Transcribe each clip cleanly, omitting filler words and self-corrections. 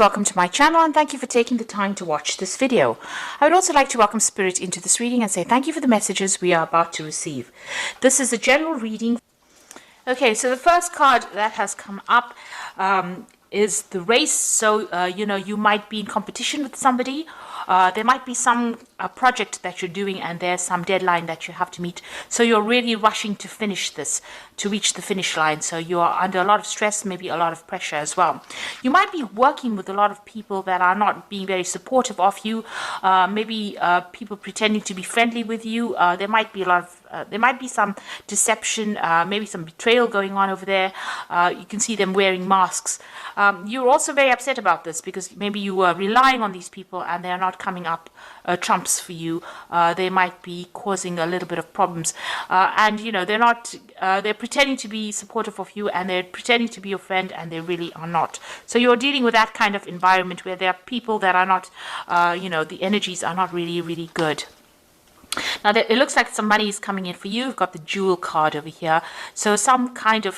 Welcome to my channel and thank you for taking the time to watch this video. I would also like to welcome Spirit into this reading and say thank you for the messages we are about to receive. This is a general reading. Okay, so the first card that has come up is the race. So, you might be in competition with somebody. There might be some project that you're doing and there's some deadline that you have to meet. So you're really rushing to finish this, to reach the finish line. So you are under a lot of stress, maybe a lot of pressure as well. You might be working with a lot of people that are not being very supportive of you. Maybe people pretending to be friendly with you. There might be there might be some deception, maybe some betrayal going on over there. You can see them wearing masks. You're also very upset about this because maybe you were relying on these people and they're not coming up trumps for you. They might be causing a little bit of problems. And, they're not, they're pretending to be supportive of you and they're pretending to be your friend and they really are not. So you're dealing with that kind of environment where there are people that are not, the energies are not really, really good. Now, it looks like some money is coming in for you. You've got the Jewel card over here. So some kind of,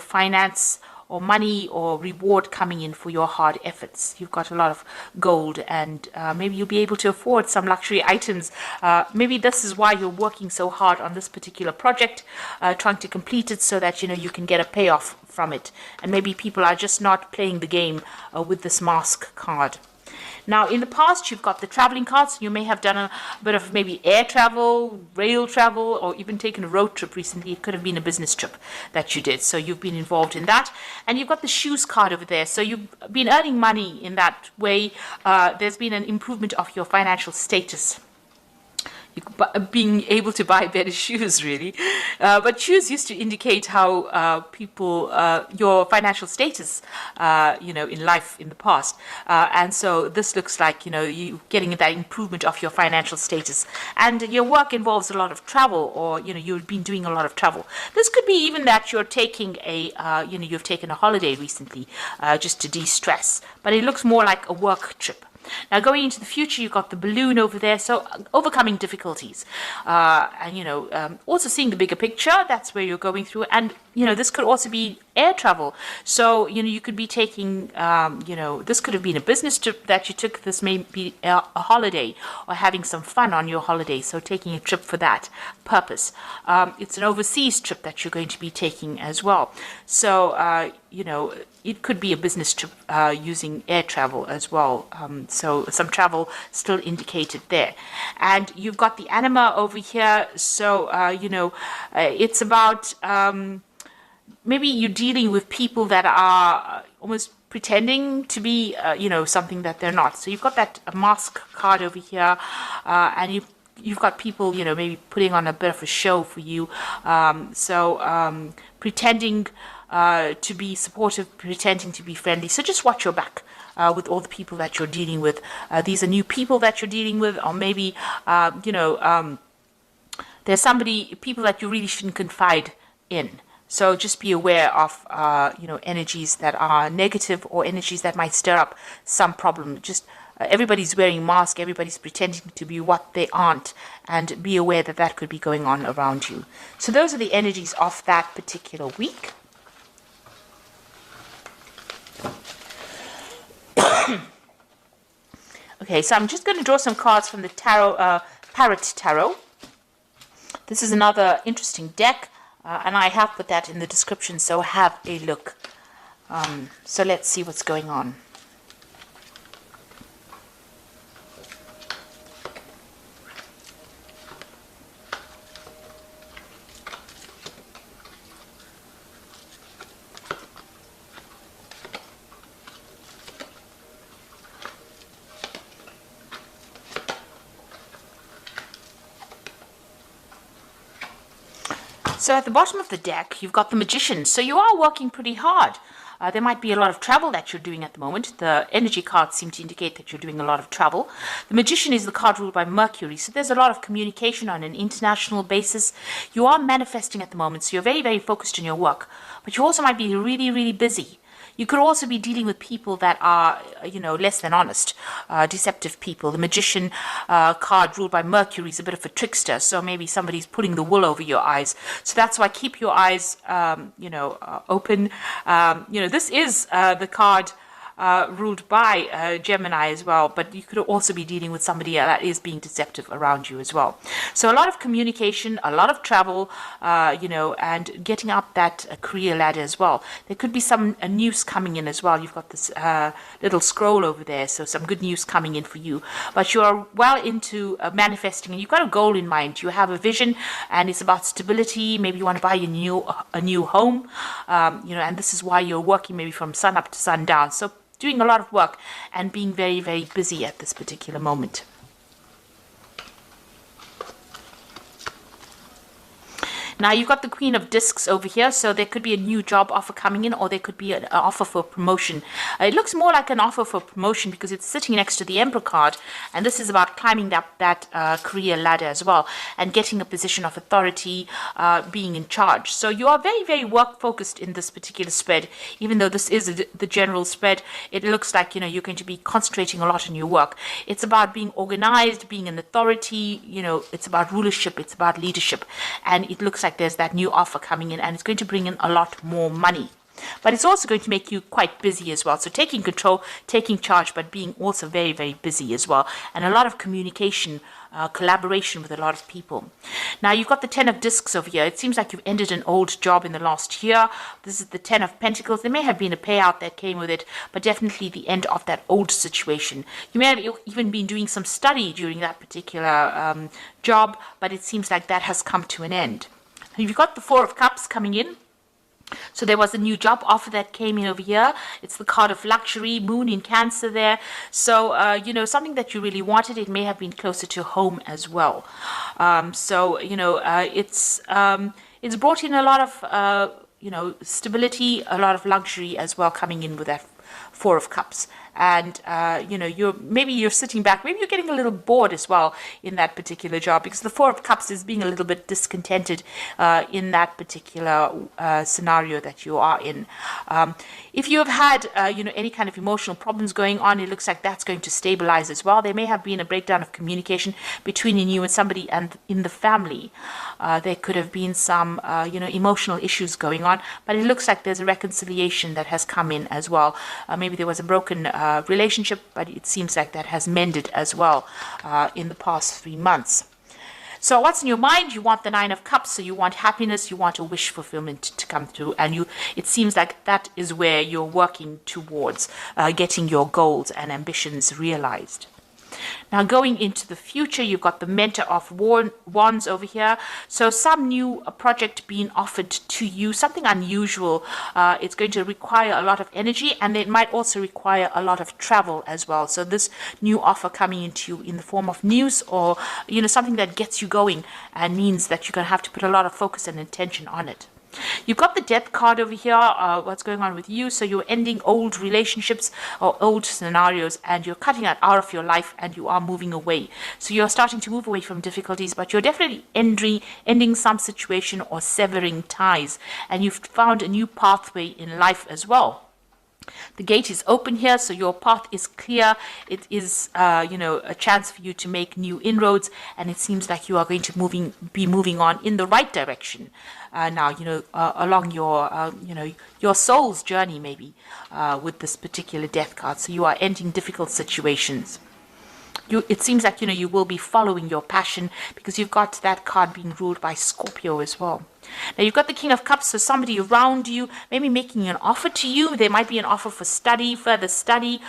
finance or money or reward coming in for your hard efforts. You've got a lot of gold and maybe you'll be able to afford some luxury items. Maybe this is why you're working so hard on this particular project, trying to complete it so that, you can get a payoff from it. And maybe people are just not playing the game with this mask card. Now, in the past, you've got the traveling cards. You may have done a bit of maybe air travel, rail travel, or even taken a road trip recently. It could have been a business trip that you did. So you've been involved in that. And you've got the shoes card over there. So you've been earning money in that way. There's been an improvement of your financial status. Being able to buy better shoes, really. But shoes used to indicate how people, your financial status, in life in the past. And so this looks like, you getting that improvement of your financial status. And your work involves a lot of travel or, you've been doing a lot of travel. This could be even that you're taking you've taken a holiday recently just to de-stress. But it looks more like a work trip. Now, going into the future, you've got the balloon over there, so overcoming difficulties. And, also seeing the bigger picture, that's where you're going through. And, this could also be air travel. So, you could be taking, this could have been a business trip that you took. This may be a holiday or having some fun on your holiday. So taking a trip for that purpose. It's an overseas trip that you're going to be taking as well. So, it could be a business trip using air travel as well. So some travel still indicated there. And you've got the anima over here. So, it's about maybe you're dealing with people that are almost pretending to be, something that they're not. So you've got that mask card over here and you've got people, maybe putting on a bit of a show for you. Pretending to be supportive, pretending to be friendly. So just watch your back with all the people that you're dealing with. These are new people that you're dealing with, or maybe, there's people that you really shouldn't confide in. So just be aware of, energies that are negative or energies that might stir up some problem. Just everybody's wearing masks, everybody's pretending to be what they aren't, and be aware that that could be going on around you. So those are the energies of that particular week. Okay, so I'm just going to draw some cards from the tarot, Parrot Tarot. This is another interesting deck, and I have put that in the description, so have a look. So let's see what's going on. So at the bottom of the deck, you've got the Magician. So you are working pretty hard. There might be a lot of travel that you're doing at the moment. The energy cards seem to indicate that you're doing a lot of travel. The Magician is the card ruled by Mercury. So there's a lot of communication on an international basis. You are manifesting at the moment. So you're very, very focused on your work. But you also might be really, really busy. You could also be dealing with people that are, less than honest, deceptive people. The Magician card ruled by Mercury is a bit of a trickster, so maybe somebody's pulling the wool over your eyes. So that's why keep your eyes, open. This is the card ruled by Gemini as well, but you could also be dealing with somebody that is being deceptive around you as well. So a lot of communication, a lot of travel, and getting up that career ladder as well. There could be some news coming in as well. You've got this little scroll over there, so some good news coming in for you. But you are well into manifesting, and you've got a goal in mind. You have a vision, and it's about stability. Maybe you want to buy a new home, and this is why you're working maybe from sun up to sundown. So doing a lot of work and being very, very busy at this particular moment. Now you've got the Queen of Discs over here, so there could be a new job offer coming in, or there could be an offer for promotion. It looks more like an offer for promotion because it's sitting next to the Emperor card, and this is about climbing that career ladder as well, and getting a position of authority, being in charge. So you are very, very work focused in this particular spread. Even though this is the general spread, it looks like you're going to be concentrating a lot on your work. It's about being organized, being an authority. It's about rulership, it's about leadership, and it looks like there's that new offer coming in, and it's going to bring in a lot more money. But it's also going to make you quite busy as well. So taking control, taking charge, but being also very, very busy as well. And a lot of communication, collaboration with a lot of people. Now you've got the 10 of Discs over here. It seems like you've ended an old job in the last year. This is the 10 of Pentacles. There may have been a payout that came with it, but definitely the end of that old situation. You may have even been doing some study during that particular job, but it seems like that has come to an end. You've got the Four of Cups coming in. So there was a new job offer that came in over here. It's the card of luxury, Moon in Cancer there. So, something that you really wanted. It may have been closer to home as well. It's brought in a lot of, stability, a lot of luxury as well coming in with that Four of Cups. And you're sitting back, maybe you're getting a little bored as well in that particular job, because the Four of Cups is being a little bit discontented in that particular scenario that you are in. If you have had any kind of emotional problems going on, it looks like that's going to stabilize as well. There may have been a breakdown of communication between you and somebody and in the family. There could have been some emotional issues going on, but it looks like there's a reconciliation that has come in as well. Maybe there was a broken relationship, but it seems like that has mended as well in the past 3 months. So what's in your mind? You want the Nine of Cups, so you want happiness, you want a wish fulfillment to come through, and it seems like that is where you're working towards getting your goals and ambitions realized. Now going into the future, you've got the Mentor of Wands over here. So some new project being offered to you, something unusual. It's going to require a lot of energy, and it might also require a lot of travel as well. So this new offer coming into you in the form of news, or something that gets you going and means that you're going to have to put a lot of focus and attention on it. You've got the Death card over here, what's going on with you. So you're ending old relationships or old scenarios, and you're cutting that out of your life, and you are moving away. So you're starting to move away from difficulties, but you're definitely ending some situation or severing ties, and you've found a new pathway in life as well. The gate is open here, so your path is clear. It is, a chance for you to make new inroads, and it seems like you are going to be moving on in the right direction. Now, along your soul's journey, maybe, with this particular Death card. So you are ending difficult situations. It seems like, you will be following your passion, because you've got that card being ruled by Scorpio as well. Now you've got the King of Cups, so somebody around you maybe making an offer to you. There might be an offer for further study.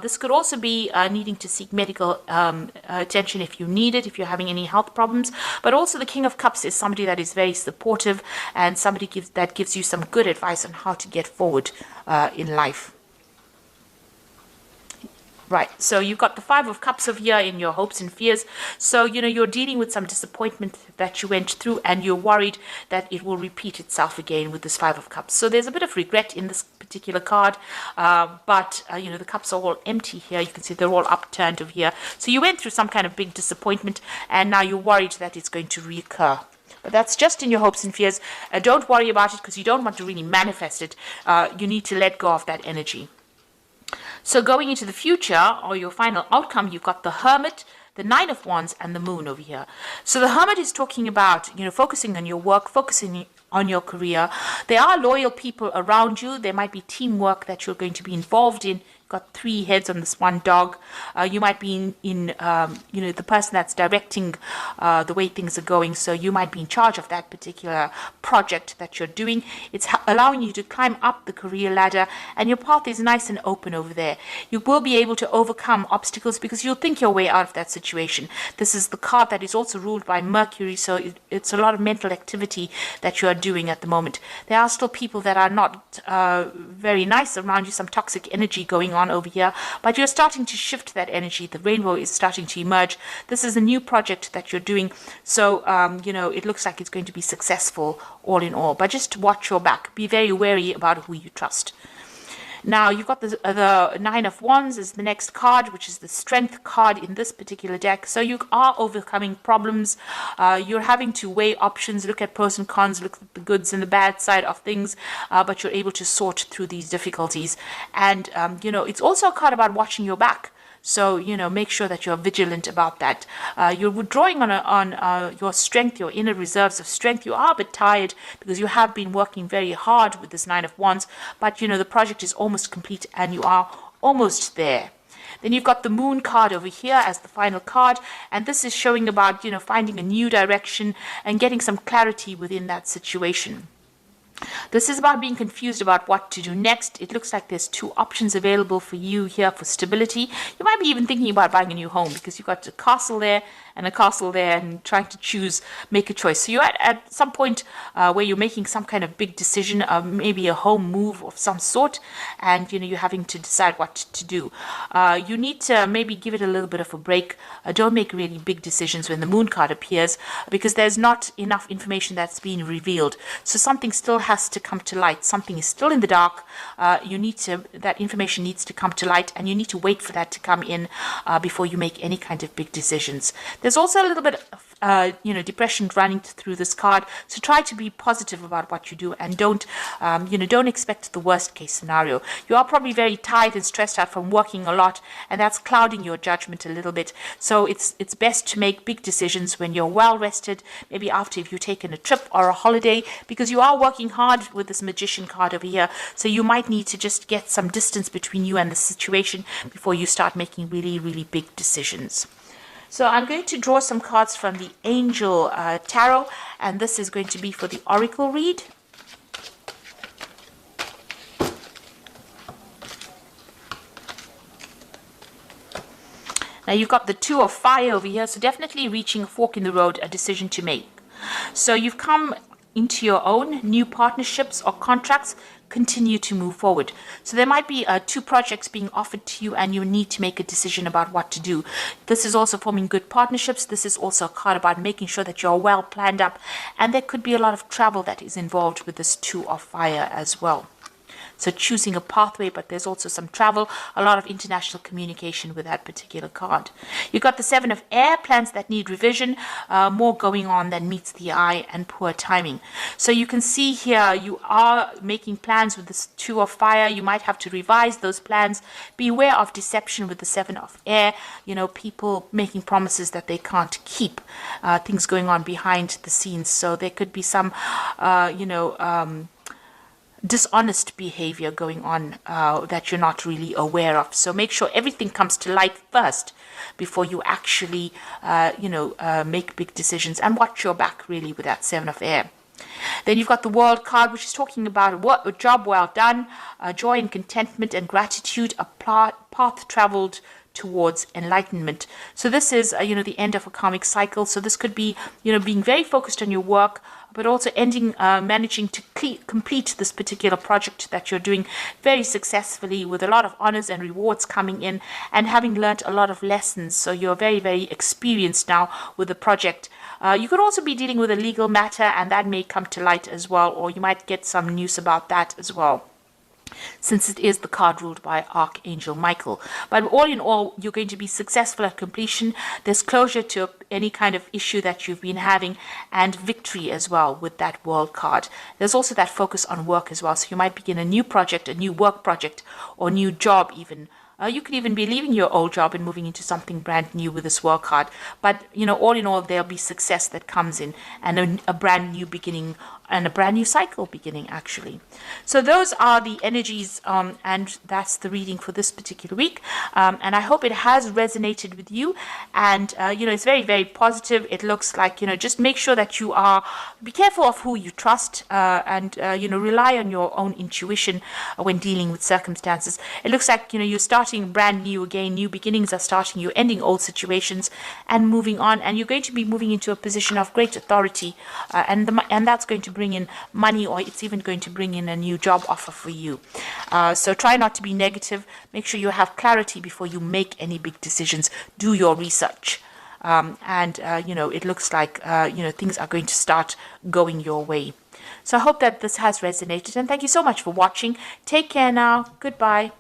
This could also be needing to seek medical attention if you need it, if you're having any health problems. But also the King of Cups is somebody that is very supportive, and somebody that gives you some good advice on how to get forward in life. Right, so you've got the Five of Cups over here in your hopes and fears. So, you're dealing with some disappointment that you went through, and you're worried that it will repeat itself again with this Five of Cups. So there's a bit of regret in this particular card, but the cups are all empty here. You can see they're all upturned over here. So you went through some kind of big disappointment, and now you're worried that it's going to reoccur. But that's just in your hopes and fears. Don't worry about it, because you don't want to really manifest it. You need to let go of that energy. So going into the future, or your final outcome, you've got the Hermit, the Nine of Wands, and the Moon over here. So the Hermit is talking about, focusing on your work, focusing on your career. There are loyal people around you. There might be teamwork that you're going to be involved in got 3 heads on this one dog. You might be in the person that's directing the way things are going. So you might be in charge of that particular project that you're doing. It's allowing you to climb up the career ladder, and your path is nice and open over there. You will be able to overcome obstacles because you'll think your way out of that situation. This is the card that is also ruled by Mercury, so it's a lot of mental activity that you are doing at the moment. There are still people that are not very nice around you, some toxic energy going on over here, but you're starting to shift that energy. The rainbow is starting to emerge. This is a new project that you're doing, so it looks like it's going to be successful all in all, but just watch your back. Be very wary about who you trust. Now, you've got the Nine of Wands is the next card, which is the Strength card in this particular deck. So you are overcoming problems. You're having to weigh options, look at pros and cons, look at the goods and the bad side of things, but you're able to sort through these difficulties. And, it's also a card about watching your back. So, make sure that you're vigilant about that. You're withdrawing on your strength, your inner reserves of strength. You are a bit tired because you have been working very hard with this Nine of Wands, but, the project is almost complete and you are almost there. Then you've got the Moon card over here as the final card, and this is showing about, finding a new direction and getting some clarity within that situation. This is about being confused about what to do next. It looks like there's 2 options available for you here for stability. You might be even thinking about buying a new home because you've got a castle there and a castle there and trying to make a choice. So you're at some point where you're making some kind of big decision, maybe a home move of some sort, and you're having to decide what to do. You need to maybe give it a little bit of a break. Don't make really big decisions when the Moon card appears because there's not enough information that's being revealed. So something still has to come to light. Something is still in the dark. That information needs to come to light, and you need to wait for that to come in before you make any kind of big decisions. There's also a little bit of depression running through this card, so try to be positive about what you do and don't expect the worst case scenario. You are probably very tired and stressed out from working a lot, and that's clouding your judgment a little bit. So it's best to make big decisions when you're well rested, maybe after if you've taken a trip or a holiday, because you are working hard with this Magician card over here, so you might need to just get some distance between you and the situation before you start making really, really big decisions. So I'm going to draw some cards from the Angel Tarot, and this is going to be for the Oracle read. Now you've got the Two of Fire over here, so definitely reaching a fork in the road, a decision to make. So you've come into your own, new partnerships or contracts continue to move forward. So there might be 2 projects being offered to you and you need to make a decision about what to do. This is also forming good partnerships. This is also a card about making sure that you're well planned up, and there could be a lot of travel that is involved with this Two of Fire as well. So choosing a pathway, but there's also some travel, a lot of international communication with that particular card. You've got the Seven of Air, plans that need revision, more going on than meets the eye, and poor timing. So you can see here you are making plans with this Two of Fire. You might have to revise those plans. Beware of deception with the Seven of Air. People making promises that they can't keep. Things going on behind the scenes. So there could be some, dishonest behavior going on that you're not really aware of. So make sure everything comes to light first before you actually, make big decisions, and watch your back really with that Seven of Air. Then you've got the World card, which is talking about a job well done, joy and contentment and gratitude, a path traveled towards enlightenment. So this is, the end of a karmic cycle. So this could be, being very focused on your work, but also managing to complete this particular project that you're doing very successfully with a lot of honors and rewards coming in, and having learned a lot of lessons. So you're very, very experienced now with the project. You could also be dealing with a legal matter, and that may come to light as well, or you might get some news about that as well, since it is the card ruled by Archangel Michael. But all in all, you're going to be successful at completion. There's closure to any kind of issue that you've been having, and victory as well with that World card. There's also that focus on work as well. So you might begin a new project, a new work project, or new job even. You could even be leaving your old job and moving into something brand new with this World card. But, all in all, there'll be success that comes in, and a brand new beginning and a brand new cycle beginning, actually. So those are the energies, and that's the reading for this particular week. And I hope it has resonated with you. And it's very, very positive. It looks like, just make sure that be careful of who you trust, and rely on your own intuition when dealing with circumstances. It looks like, you're starting brand new again. New beginnings are starting. You're ending old situations and moving on. And you're going to be moving into a position of great authority, and that's going to bring in money, or it's even going to bring in a new job offer for you. So try not to be negative. Make sure you have clarity before you make any big decisions. Do your research. It looks like, things are going to start going your way. So I hope that this has resonated, and thank you so much for watching. Take care now. Goodbye.